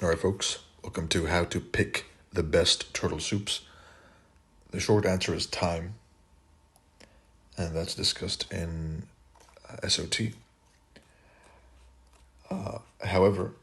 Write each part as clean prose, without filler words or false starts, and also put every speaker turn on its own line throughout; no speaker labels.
All right, folks, welcome to how to pick the best turtle soups. The short answer is time, and that's discussed in SOT. However,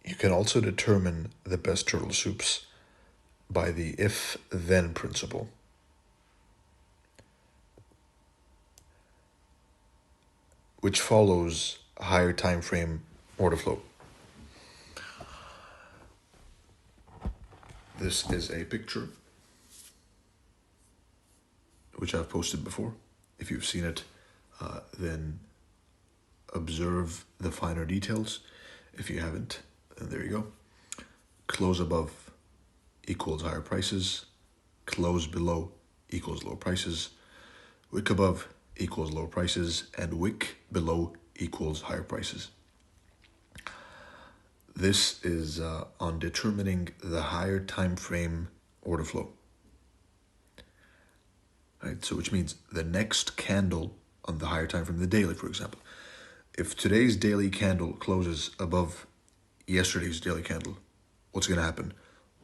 you can also determine the best turtle soups by the if-then principle. Which follows higher time frame order flow. This is a picture which I've posted before. If you've seen it, then observe the finer details. If you haven't, then there you go. Close above equals higher prices. Close below equals lower prices. Wick above equals lower prices. And wick below equals higher prices. This is on determining the higher time frame order flow. Right, so which means the next candle on the higher time frame, the daily, for example. If today's daily candle closes above yesterday's daily candle, what's going to happen?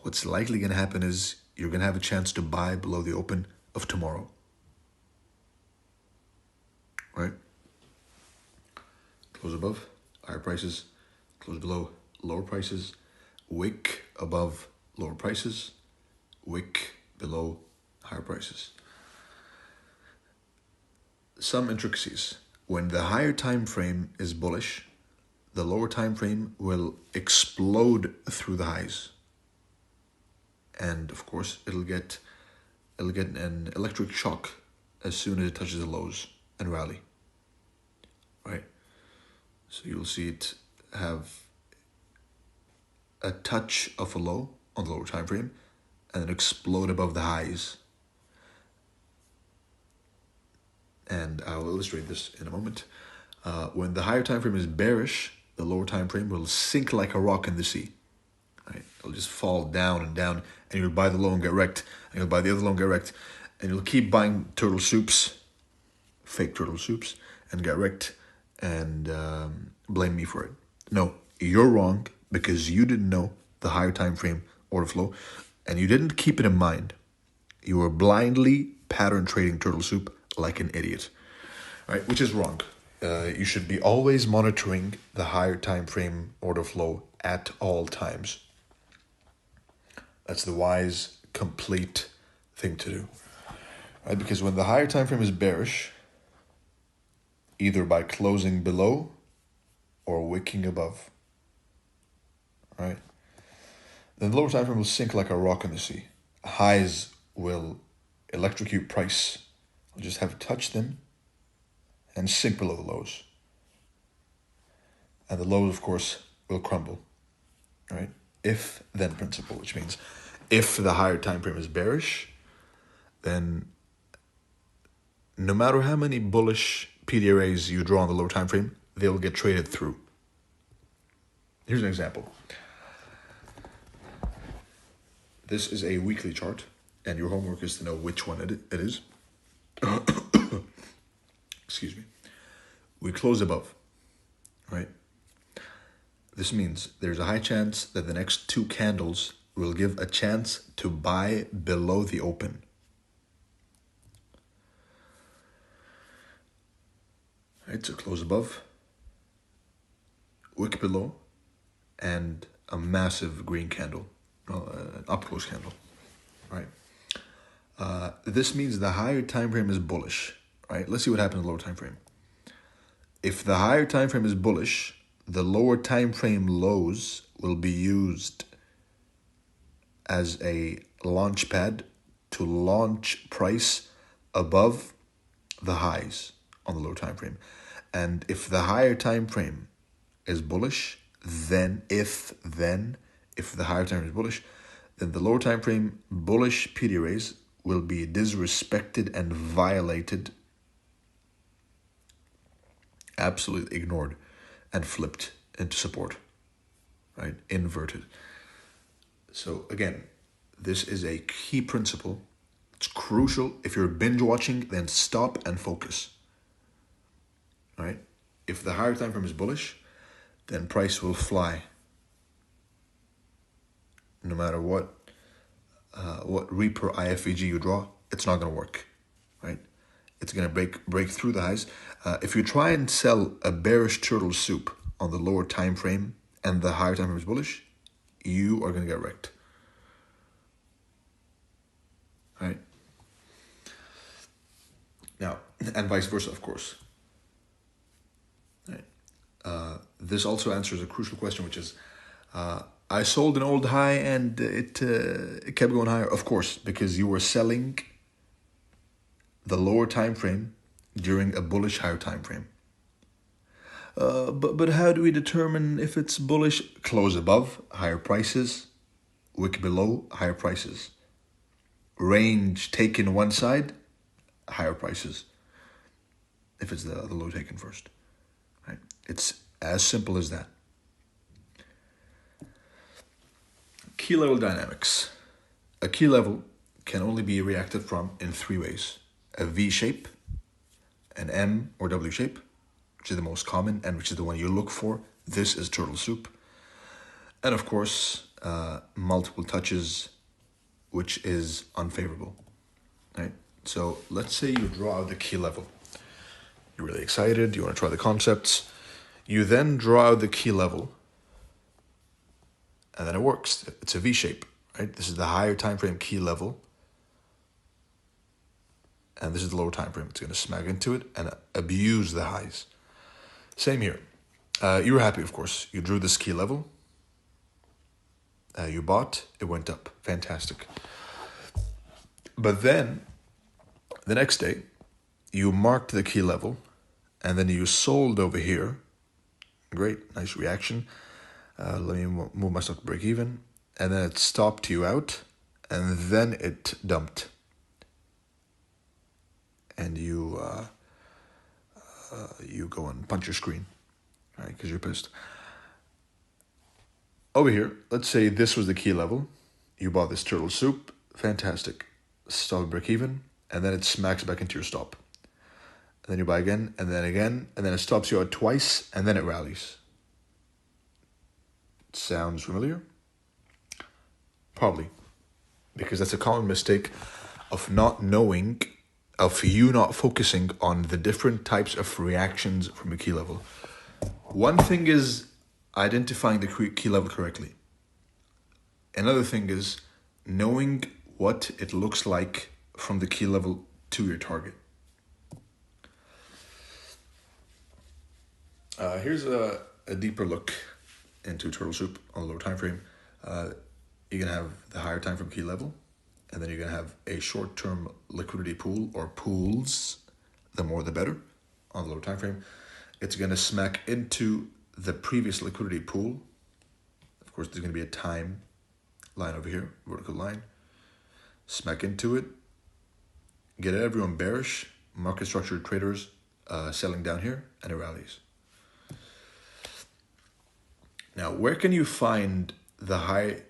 What's likely going to happen is you're going to have a chance to buy below the open of tomorrow. Right? Close above, higher prices. Close below, lower prices. Wick above, lower prices. Wick below, higher prices. Some intricacies. When the higher time frame is bullish, the lower time frame will explode through the highs. And of course, it'll get an electric shock as soon as it touches the lows and rally. Right? So you'll see it have a touch of a low on the lower time frame and then explode above the highs. And I'll illustrate this in a moment. When the higher time frame is bearish, the lower time frame will sink like a rock in the sea. Right? It'll just fall down and down, and you'll buy the low and get wrecked, and you'll buy the other low and get wrecked, and you'll keep buying turtle soups, fake turtle soups, and get wrecked, and blame me for it. No, you're wrong because you didn't know the higher time frame order flow, and you didn't keep it in mind. You were blindly pattern trading turtle soup like an idiot, right? Which is wrong. You should be always monitoring the higher time frame order flow at all times. That's the wise, complete thing to do, right? Because when the higher time frame is bearish, either by closing below or wicking above, right? Then the lower time frame will sink like a rock in the sea. Highs will electrocute price. We'll just have to touch them and sink below the lows. And the lows, of course, will crumble, right? If-then principle, which means if the higher time frame is bearish, then no matter how many bullish PDRAs you draw on the lower time frame, they'll get traded through. Here's an example. This is a weekly chart, and your homework is to know which one it is. Excuse me. We close above, right? This means there's a high chance that the next two candles will give a chance to buy below the open. Right, so close above, wick below, and a massive green candle, an up close candle, right? This means the higher time frame is bullish, right? Let's see what happens in the lower time frame. If the higher time frame is bullish, the lower time frame lows will be used as a launch pad to launch price above the highs on the lower time frame. And if the higher time frame is bullish, then if the higher time frame is bullish, then the lower time frame bullish PDRAs will be disrespected and violated, absolutely ignored, and flipped into support, right? Inverted. So again, this is a key principle. It's crucial. If you're binge watching, then stop and focus. Right? If the higher time frame is bullish, then price will fly. No matter what Reaper IFVG you draw, it's not going to work, right? It's going to break through the highs. If you try and sell a bearish turtle soup on the lower time frame and the higher time frame is bullish, you are going to get wrecked, right? Now, and vice versa, of course. Right. This also answers a crucial question, which is, I sold an old high and it kept going higher. Of course, because you were selling the lower time frame during a bullish higher time frame. But how do we determine if it's bullish? Close above, higher prices. Wick below, higher prices. Range taken one side, higher prices. If it's the low taken first, right? It's as simple as that. Key level dynamics. A key level can only be reacted from in three ways: a V shape, an M or W shape, which is the most common and which is the one you look for. This is turtle soup. And of course, multiple touches, which is unfavorable, right? So let's say you draw the key level. You're really excited, you want to try the concepts. You then draw out the key level, and then it works. It's a V shape, right? This is the higher time frame key level, and this is the lower time frame. It's going to smack into it and abuse the highs. Same here. You were happy, of course. You drew this key level. You bought, it went up. Fantastic. But then, the next day, you marked the key level, and then you sold over here. Great, nice reaction. Let me move myself to break even. And then it stopped you out, and then it dumped. And you go and punch your screen, right? Because you're pissed. Over here, let's say this was the key level. You bought this turtle soup. Fantastic. Stop break even, and then it smacks back into your stop. And then you buy again, and then it stops you out twice, and then it rallies. Sounds familiar? Probably. Because that's a common mistake of you not focusing on the different types of reactions from a key level. One thing is identifying the key level correctly. Another thing is knowing what it looks like from the key level to your target. Here's a deeper look into turtle soup on the lower time frame. You're gonna have the higher time frame key level, and then you're gonna have a short-term liquidity pool or pools. The more the better on the lower time frame. It's gonna smack into the previous liquidity pool. Of course, there's gonna be a time line over here, vertical line. Smack into it. Get everyone bearish. Market structured traders selling down here, and it rallies. Now, where can you find the high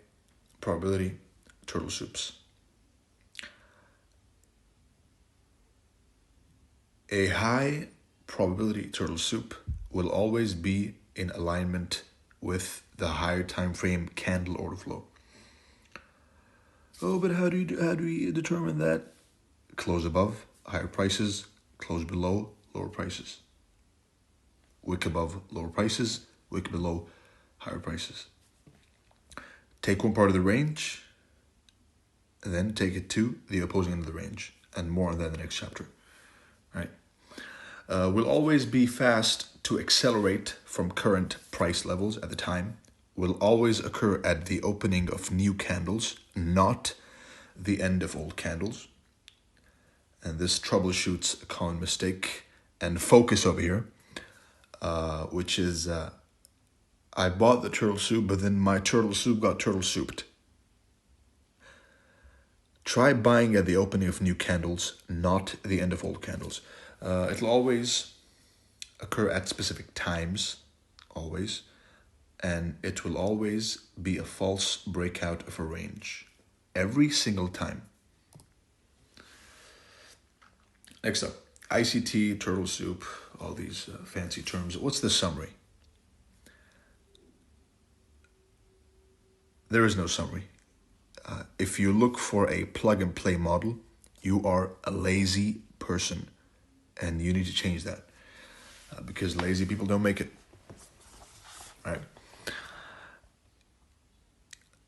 probability turtle soups? A high probability turtle soup will always be in alignment with the higher time frame candle order flow. Oh, but how do we determine that? Close above, higher prices. Close below, lower prices. Wick above, lower prices. Wick below, higher prices. Take one part of the range, and then take it to the opposing end of the range, and more on that in the next chapter, right? Will always be fast to accelerate from current price levels at the time. Will always occur at the opening of new candles, not the end of old candles. And this troubleshoots a common mistake and focus over here, which is I bought the turtle soup, but then my turtle soup got turtle souped. Try buying at the opening of new candles, not the end of old candles. It'll always occur at specific times, always, and it will always be a false breakout of a range, every single time. Next up, ICT, turtle soup, all these fancy terms. What's the summary? there is no summary. If you look for a plug and play model, you are a lazy person, and you need to change that, because lazy people don't make it. Right?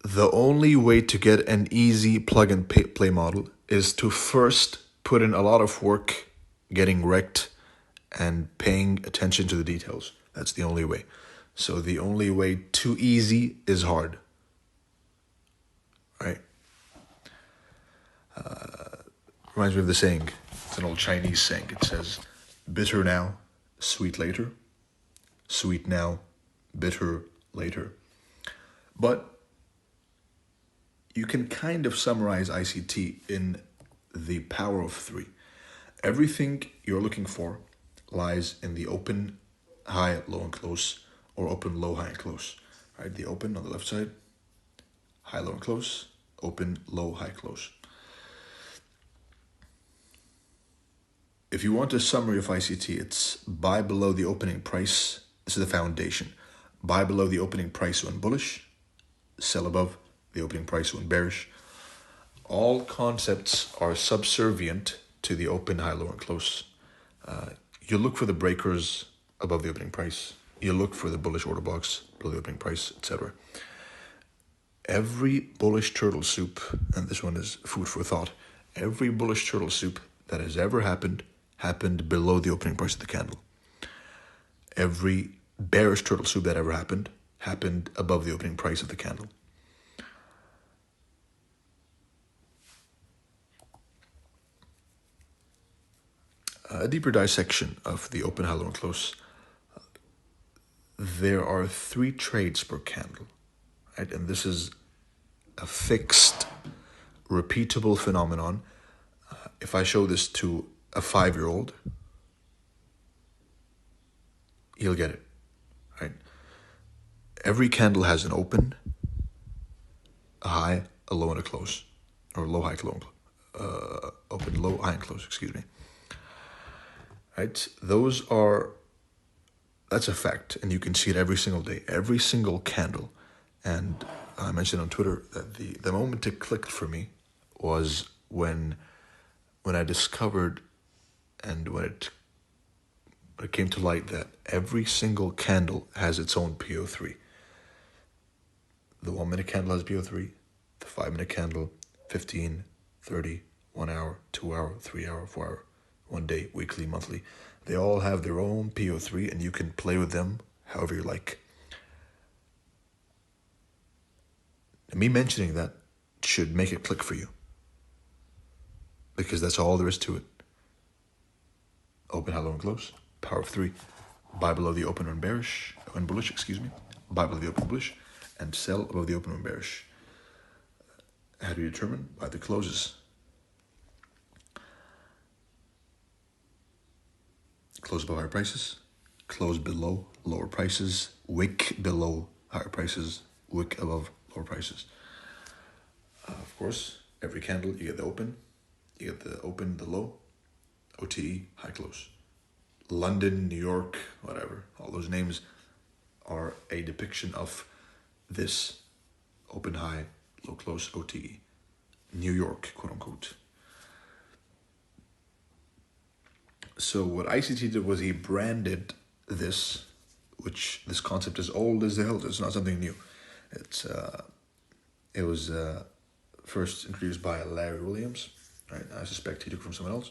The only way to get an easy plug and play model is to first put in a lot of work getting wrecked and paying attention to the details. That's the only way. So the only way to easy is hard. Right? Reminds me of the saying. It's an old Chinese saying. It says, bitter now, sweet later. Sweet now, bitter later. But you can kind of summarize ICT in the power of three. Everything you're looking for lies in the open, high, low, and close, or open, low, high, and close. Right? The open on the left side, high, low, and close, open, low, high, close. If you want a summary of ICT, it's buy below the opening price. This is the foundation. Buy below the opening price when bullish, sell above the opening price when bearish. All concepts are subservient to the open, high, low, and close. You look for the breakers above the opening price. You look for the bullish order box below the opening price, etc. Every bullish turtle soup, and this one is food for thought, every bullish turtle soup that has ever happened below the opening price of the candle. Every bearish turtle soup that ever happened above the opening price of the candle. A deeper dissection of the open, high, low, and close. There are 3 trades per candle, right? And this is a fixed, repeatable phenomenon. If I show this to a 5-year-old, he'll get it, right? Every candle has an open, a high, a low, and a close, or low, high, low, open, low, high, and close. Excuse me. Right? That's a fact, and you can see it every single day, every single candle. And I mentioned on Twitter that the moment it clicked for me was when I discovered, and when it came to light, that every single candle has its own PO3. The 1-minute candle has PO3, the 5-minute candle, 15, 30, 1 hour, 2 hour, 3 hour, 4 hour, 1 day, weekly, monthly. They all have their own PO3, and you can play with them however you like. And me mentioning that should make it click for you, because that's all there is to it. Open, high, low, and close. Power of 3. Buy below the open when bullish. Buy below the open bullish, and sell above the open when bearish. How do you determine? By the closes. Close above higher prices, close below lower prices, wick below higher prices, wick above lower prices. Of course, every candle you get the open, the low, OTE, high, close. London, New York, whatever, all those names are a depiction of this open, high, low, close, OTE. New York, quote unquote. So what ICT did was he branded this, which this concept is old as hell. It's not something new. It was first introduced by Larry Williams. Right? I suspect he took it from someone else.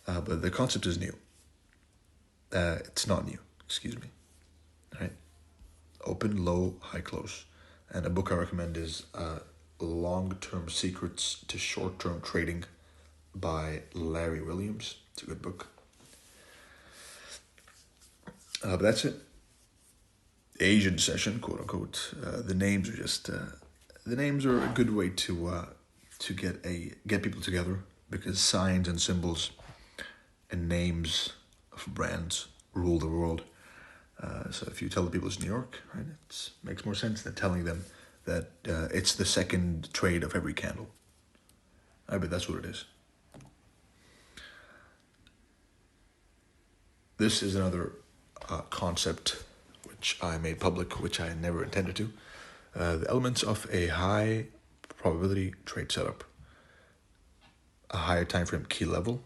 But the concept is new. It's not new. Excuse me. Right? Open, low, high, close. And a book I recommend is Long-Term Secrets to Short-Term Trading by Larry Williams. It's a good book. But that's it. Asian session, quote unquote. The names are just the names are a good way to get people together, because signs and symbols and names of brands rule the world. So if you tell the people it's New York, right, it makes more sense than telling them that it's the second trade of every candle. I bet that's what it is. This is another concept which I made public, which I never intended to. The elements of a high probability trade setup: a higher time frame key level,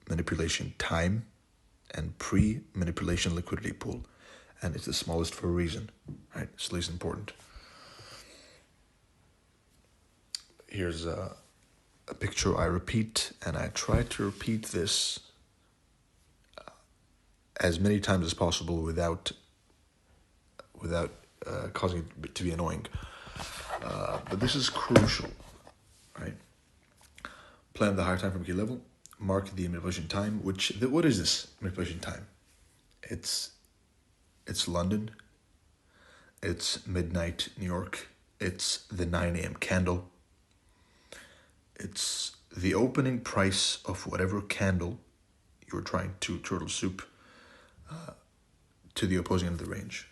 manipulation time, and pre-manipulation liquidity pool. And it's the smallest for a reason, right? It's least important. Here's a picture I repeat, and I try to repeat this as many times as possible without causing it to be annoying. But this is crucial, right? Plan the higher time frame key level. Mark the manipulation time. What is this manipulation time? It's London. It's midnight New York. It's the 9 a.m. candle. It's the opening price of whatever candle you're trying to turtle soup to the opposing end of the range.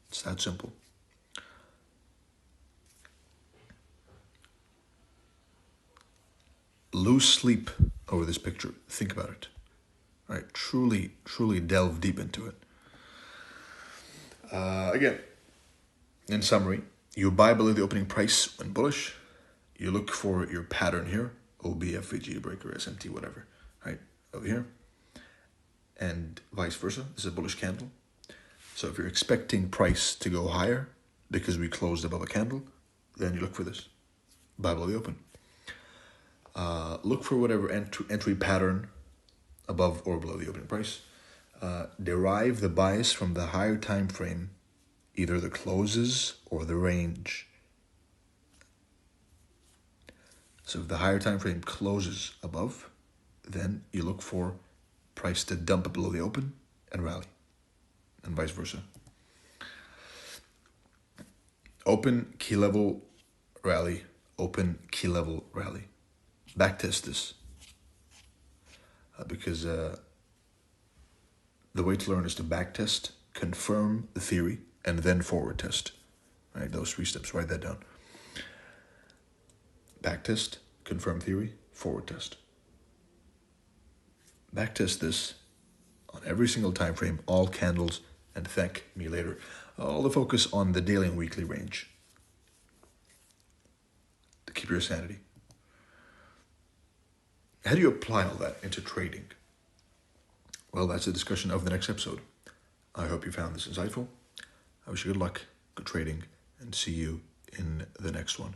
It's that simple. Lose sleep over this picture. Think about it. Right? Truly delve deep into it. Again, in summary, you buy below the opening price when bullish. You look for your pattern here, OB, FVG, breaker, SMT, whatever, right? Over here. And vice versa. This is a bullish candle. So if you're expecting price to go higher because we closed above a candle, then you look for this. Buy below the open. Look for whatever entry pattern above or below the opening price. Derive the bias from the higher time frame, either the closes or the range. So if the higher time frame closes above, then you look for price to dump below the open and rally, and vice versa. Open, key level, rally. Open, key level, rally. Backtest this. Because the way to learn is to backtest, confirm the theory, and then forward test. Right? Those 3 steps, write that down. Backtest, confirm theory, forward test. Backtest this on every single time frame, all candles, and thank me later. All the focus on the daily and weekly range to keep your sanity. How do you apply all that into trading? Well, that's a discussion of the next episode. I hope you found this insightful. I wish you good luck, good trading, and see you in the next one.